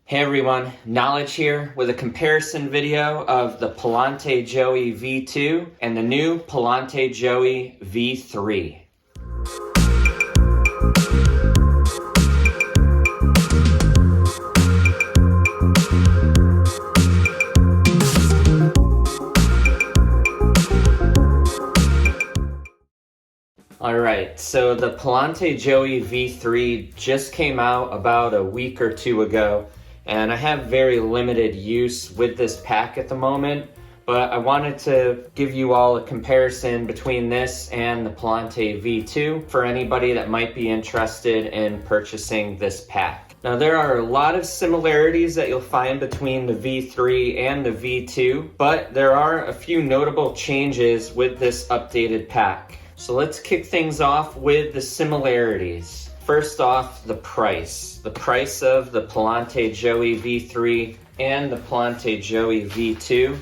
Hey everyone, Knowledge here with a comparison video of the Palante Joey V2 and the new Palante Joey V3. Alright, so the Palante Joey V3 just came out about a week or two ago, and I have very limited use with this pack at the moment, but I wanted to give you all a comparison between this and the Palante V2 for anybody that might be interested in purchasing this pack. Now there are a lot of similarities that you'll find between the V3 and the V2, but there are a few notable changes with this updated pack. So let's kick things off with the similarities. First off, the price. The price of the Palante Joey V3 and the Palante Joey V2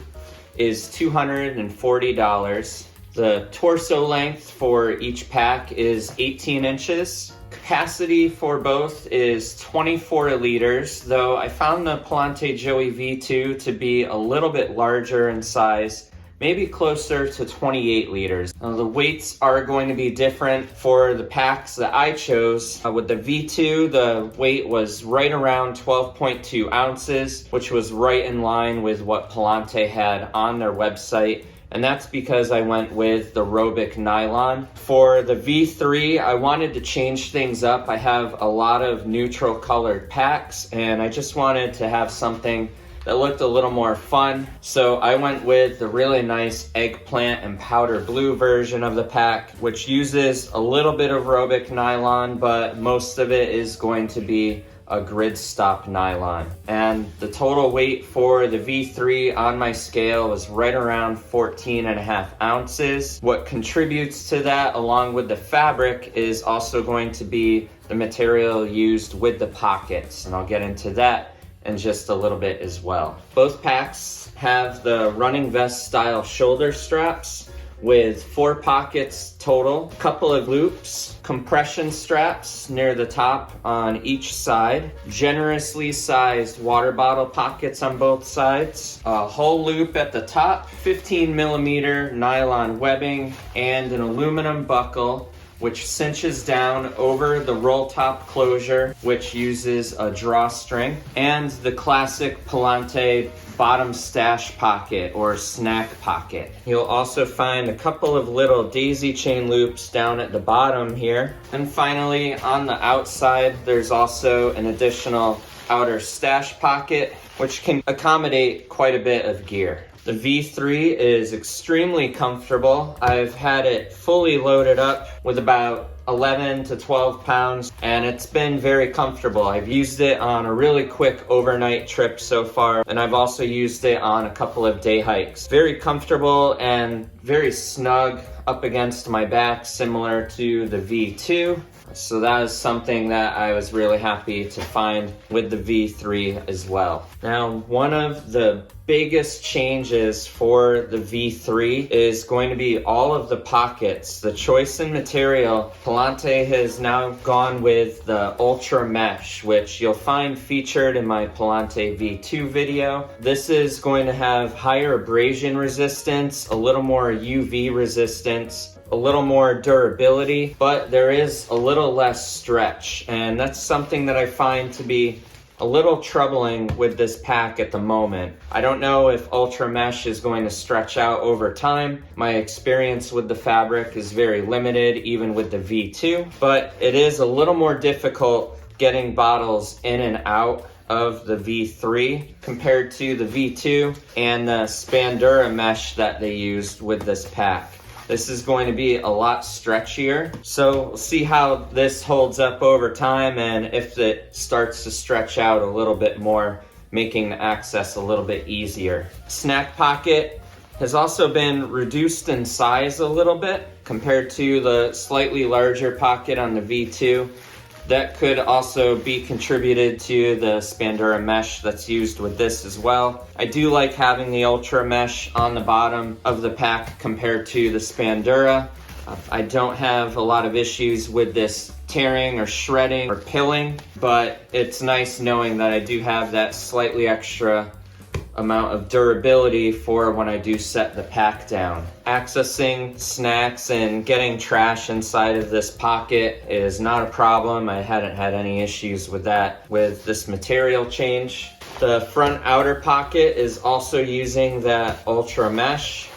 is $240. The torso length for each pack is 18 inches. Capacity for both is 24 liters, though I found the Palante Joey V2 to be a little bit larger in size, maybe closer to 28 liters. Now, the weights are going to be different for the packs that I chose. With the V2, the weight was right around 12.2 ounces, which was right in line with what Palante had on their website. And that's because I went with the Robic nylon. For the V3, I wanted to change things up. I have a lot of neutral colored packs, and I just wanted to have something that looked a little more fun. So I went with the really nice eggplant and powder blue version of the pack, which uses a little bit of Robic nylon, but most of it is going to be a grid stop nylon. And the total weight for the V3 on my scale was right around 14.5 ounces. What contributes to that, along with the fabric, is also going to be the material used with the pockets, and I'll get into that in just a little bit as well. Both packs have the running vest style shoulder straps with 4 pockets total, a couple of loops, compression straps near the top on each side, generously sized water bottle pockets on both sides, a hull loop at the top, 15 millimeter nylon webbing, and an aluminum buckle which cinches down over the roll top closure, which uses a drawstring, and the classic Palante bottom stash pocket or snack pocket. You'll also find a couple of little daisy chain loops down at the bottom here. And finally, on the outside, there's also an additional outer stash pocket, which can accommodate quite a bit of gear. The V3 is extremely comfortable. I've had it fully loaded up with about 11 to 12 pounds, and it's been very comfortable. I've used it on a really quick overnight trip so far, and I've also used it on a couple of day hikes. Very comfortable and very snug up against my back, similar to the V2. So that is something that I was really happy to find with the V3 as well. Now, one of the biggest changes for the V3 is going to be all of the pockets. The choice in material, Palante has now gone with the Ultra Mesh, which you'll find featured in my Palante V2 video. This is going to have higher abrasion resistance, a little more UV resistance, a little more durability, but there is a little less stretch, and that's something that I find to be a little troubling with this pack at the moment. I don't know if Ultra Mesh is going to stretch out over time. My experience with the fabric is very limited, even with the V2, but it is a little more difficult getting bottles in and out of the V3 compared to the V2 and the Spandura mesh that they used with this pack. This is going to be a lot stretchier, so we'll see how this holds up over time and if it starts to stretch out a little bit more, making the access a little bit easier. Snack pocket has also been reduced in size a little bit compared to the slightly larger pocket on the V2. That could also be contributed to the Spandura mesh that's used with this as well. I do like having the Ultra Mesh on the bottom of the pack compared to the Spandura. I don't have a lot of issues with this tearing or shredding or pilling, but it's nice knowing that I do have that slightly extra amount of durability for when I do set the pack down. Accessing snacks and getting trash inside of this pocket is not a problem. I hadn't had any issues with that with this material change. The front outer pocket is also using that Ultra Mesh,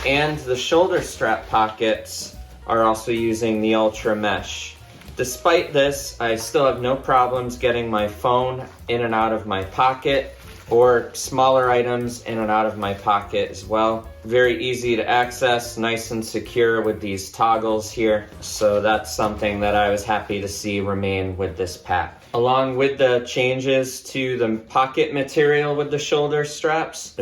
and the shoulder strap pockets are also using the Ultra Mesh. Despite this, I still have no problems getting my phone in and out of my pocket, or smaller items in and out of my pocket as well. Very easy to access, nice and secure with these toggles here. So that's something that I was happy to see remain with this pack. Along with the changes to the pocket material with the shoulder straps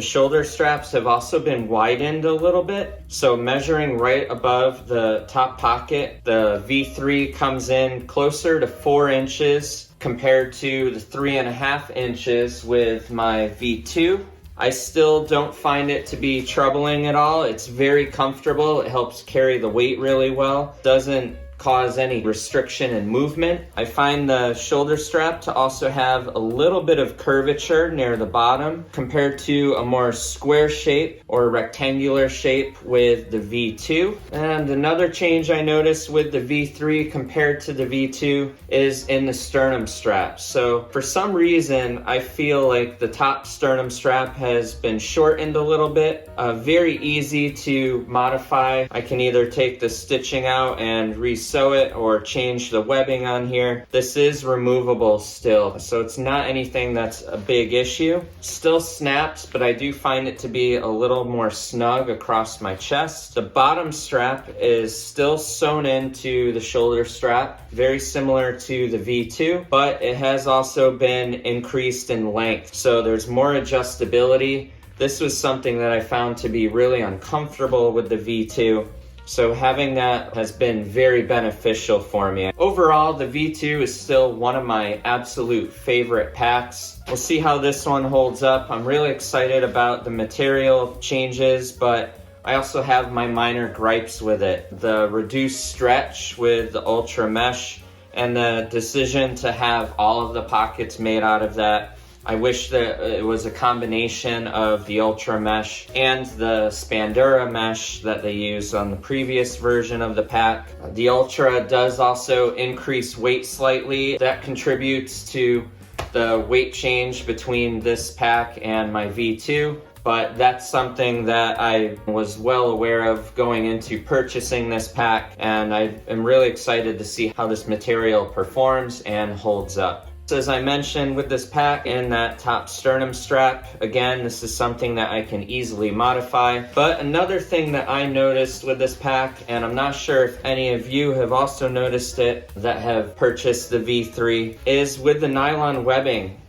have also been widened a little bit. So measuring right above the top pocket, the V3 comes in closer to 4 inches compared to the 3.5 inches with my V2. I still don't find it to be troubling at all. It's very comfortable. It helps carry the weight really well. Doesn't cause any restriction in movement. I find the shoulder strap to also have a little bit of curvature near the bottom compared to a more square shape or rectangular shape with the V2. And another change I noticed with the V3 compared to the V2 is in the sternum strap. So for some reason, I feel like the top sternum strap has been shortened a little bit. Very easy to modify. I can either take the stitching out and resew it or change the webbing on here. This is removable still, so it's not anything that's a big issue. Still snaps, but I do find it to be a little more snug across my chest. The bottom strap is still sewn into the shoulder strap, very similar to the V2, but it has also been increased in length, so there's more adjustability. This was something that I found to be really uncomfortable with the V2. So having that has been very beneficial for me. Overall, the V2 is still one of my absolute favorite packs. We'll see how this one holds up. I'm really excited about the material changes, but I also have my minor gripes with it. The reduced stretch with the Ultra Mesh and the decision to have all of the pockets made out of that. I wish that it was a combination of the Ultra Mesh and the Spandura mesh that they used on the previous version of the pack. The Ultra does also increase weight slightly. That contributes to the weight change between this pack and my V2. But that's something that I was well aware of going into purchasing this pack, and I am really excited to see how this material performs and holds up. As I mentioned with this pack and that top sternum strap, again, this is something that I can easily modify. But another thing that I noticed with this pack, and I'm not sure if any of you have also noticed it that have purchased the V3, is with the nylon webbing.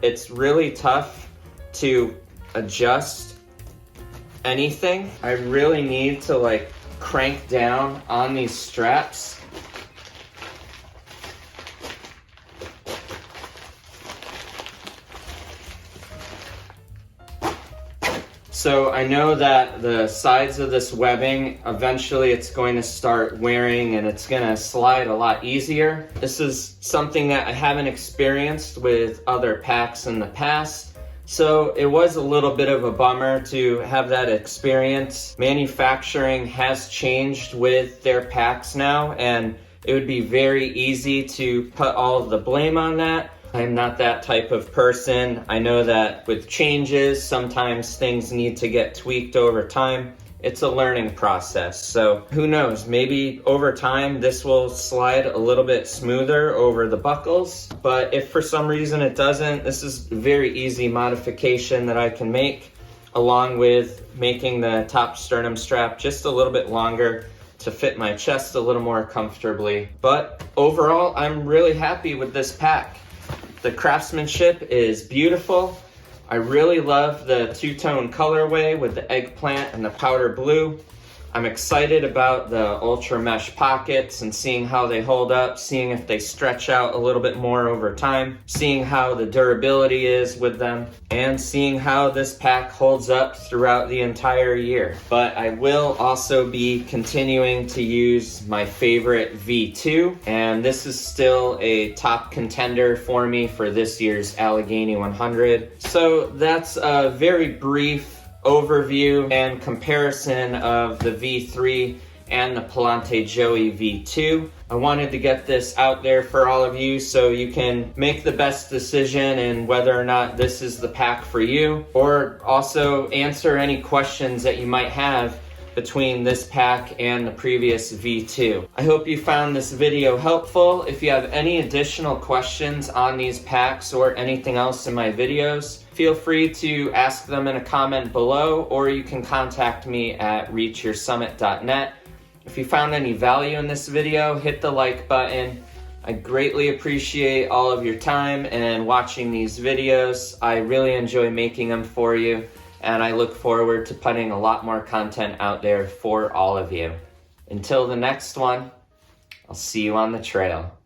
It's really tough to adjust anything. I really need to crank down on these straps. So I know that the sides of this webbing, eventually it's going to start wearing and it's going to slide a lot easier. This is something that I haven't experienced with other packs in the past. So it was a little bit of a bummer to have that experience. Manufacturing has changed with their packs now, and it would be very easy to put all of the blame on that. I'm not that type of person. I know that with changes, sometimes things need to get tweaked over time. It's a learning process. So who knows, maybe over time this will slide a little bit smoother over the buckles. But if for some reason it doesn't, this is a very easy modification that I can make, along with making the top sternum strap just a little bit longer to fit my chest a little more comfortably. But overall, I'm really happy with this pack. The craftsmanship is beautiful. I really love the two-tone colorway with the eggplant and the powder blue. I'm excited about the Ultra Mesh pockets and seeing how they hold up, seeing if they stretch out a little bit more over time, seeing how the durability is with them, and seeing how this pack holds up throughout the entire year. But I will also be continuing to use my favorite V2, and this is still a top contender for me for this year's Allegheny 100. So that's a very brief overview and comparison of the V3 and the Palante Joey V2. I wanted to get this out there for all of you so you can make the best decision in whether or not this is the pack for you, or also answer any questions that you might have between this pack and the previous V2. I hope you found this video helpful. If you have any additional questions on these packs or anything else in my videos, feel free to ask them in a comment below, or you can contact me at reachyoursummit.net. If you found any value in this video, hit the like button. I greatly appreciate all of your time and watching these videos. I really enjoy making them for you, and I look forward to putting a lot more content out there for all of you. Until the next one, I'll see you on the trail.